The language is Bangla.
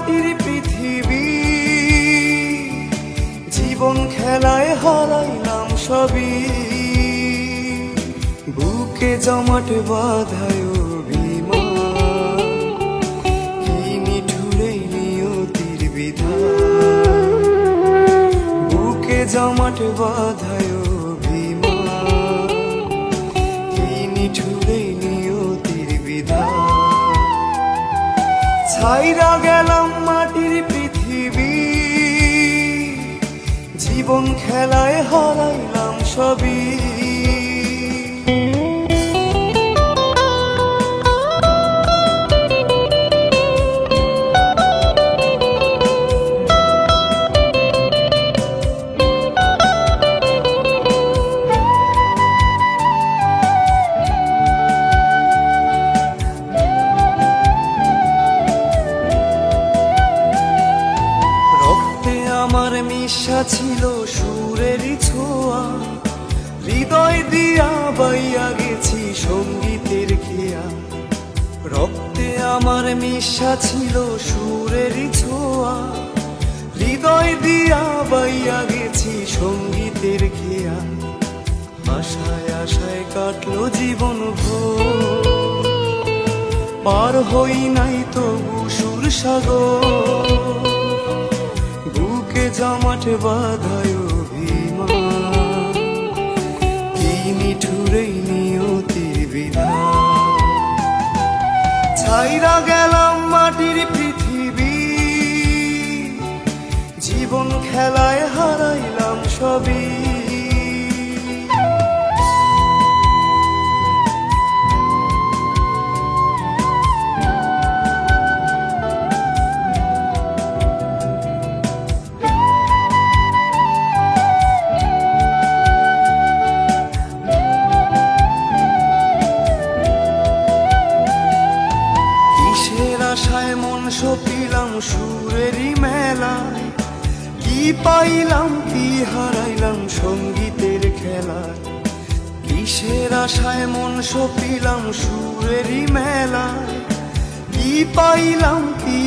মাটির পৃথিবী, জীবন খেলায় হারাইলাম সবই। বুকে জমাট বাঁধায় অভিমান, কি নিঠুরে নিয়তির বিধান। বুকে জমাট বাঁধায় অভিমান, কি নিঠুরে নিয়তির বিধান। ছাইরা গেলাম মাটির পৃথিবী, জীবন খেলায় হারাইলাম সবই। আমার মিশা ছিল সুরেরই ছোঁয়া, হৃদয় দিয়া বাইয়া গেছি সঙ্গীতের খেয়া। রক্তে আমার মিশা ছিল সুরেরই ছোঁয়া, হৃদয় দিয়া বাইয়া গেছি সঙ্গীতের খেয়া। আশায় আশায় কাটলো জীবন ভোর, পার হই নাই তবু সুর সাগর। জমাট বাঁধায় অভিমান, কি নিঠুরে নিয়তির বিধান। ছাইরা গেলাম মাটির পৃথিবী, জীবন খেলায় হারাইলাম সবই। আশায় মন সপিলাম সুরেরই মেলায়, কি পাইলাম কি হারাইলাম সঙ্গীতের খেলায়। কিসের আশায় মন সপিলাম সুরেরই মেলায়, কি পাইলাম কি